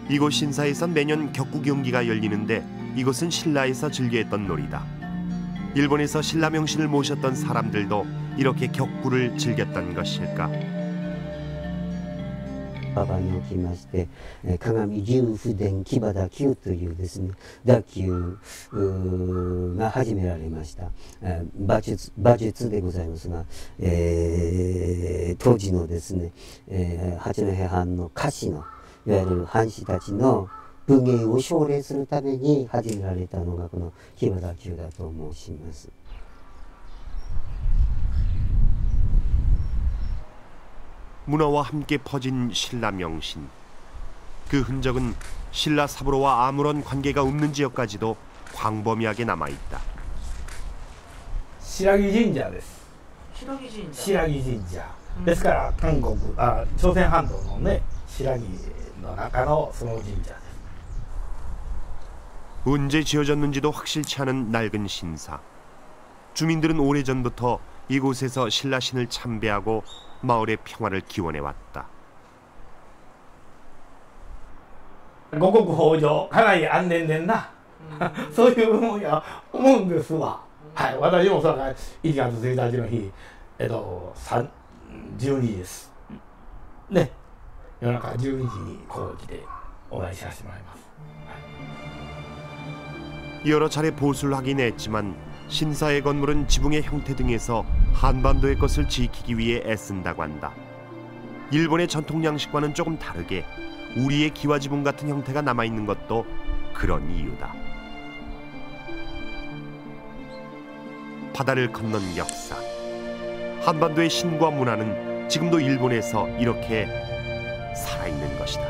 이곳 신사에선 매년 격구 경기가 열리는데 이곳은 신라에서 즐겨했던 놀이다. 일본에서 신라 명신을 모셨던 사람들도 이렇게 격구를 즐겼던 것일까? 馬場におきまして鏡龍不伝騎馬打球というですね打球が始められました馬術でございますが、当時のですね八戸藩の家臣のいわゆる藩士たちの武芸を奨励するために始められたのがこの騎馬打球だと申します。 문화와 함께 퍼진 신라 명신. 그 흔적은 신라 사부로와 아무런 관계가 없는 지역까지도 광범위하게 남아있다. 白木神社です。白木神社。ですから韓国朝鮮半島のね白木の中のその神社です。 언제 지어졌는지도 확실치 않은 낡은 신사. 주민들은 오래전부터 이곳에서 신라신을 참배하고 마을의 평화를 기원해왔다. 五穀豊穣家内安全でんなそういう思うんですわ。はい、私もそうだ1月1日の日12時です。ね、夜中12時にこう来てお会いさせてもらいます。 여러 차례 보수를 하긴 했지만 신사의 건물은 지붕의 형태 등에서 한반도의 것을 지키기 위해 애쓴다고 한다. 일본의 전통 양식과는 조금 다르게 우리의 기와지붕 같은 형태가 남아있는 것도 그런 이유다. 바다를 건넌 역사. 한반도의 신과 문화는 지금도 일본에서 이렇게 살아있는 것이다.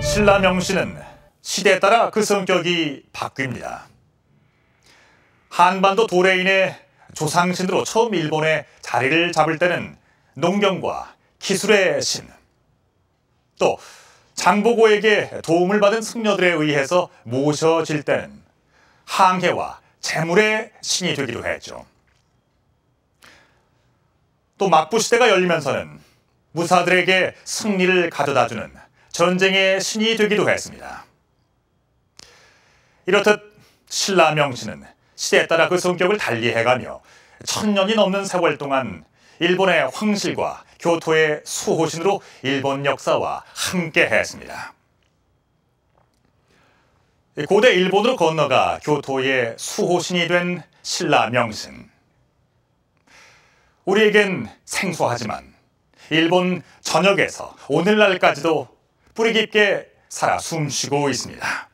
신라 명신은 시대에 따라 그 성격이 바뀝니다. 한반도 도래인의 조상신으로 처음 일본에 자리를 잡을 때는 농경과 기술의 신, 또 장보고에게 도움을 받은 승려들에 의해서 모셔질 때는 항해와 재물의 신이 되기도 했죠. 또 막부시대가 열리면서는 무사들에게 승리를 가져다주는 전쟁의 신이 되기도 했습니다. 이렇듯 신라 명신은 시대에 따라 그 성격을 달리해가며 1000년이 넘는 세월 동안 일본의 황실과 교토의 수호신으로 일본 역사와 함께 했습니다. 고대 일본으로 건너가 교토의 수호신이 된 신라 명신. 우리에겐 생소하지만 일본 전역에서 오늘날까지도 뿌리 깊게 살아 숨쉬고 있습니다.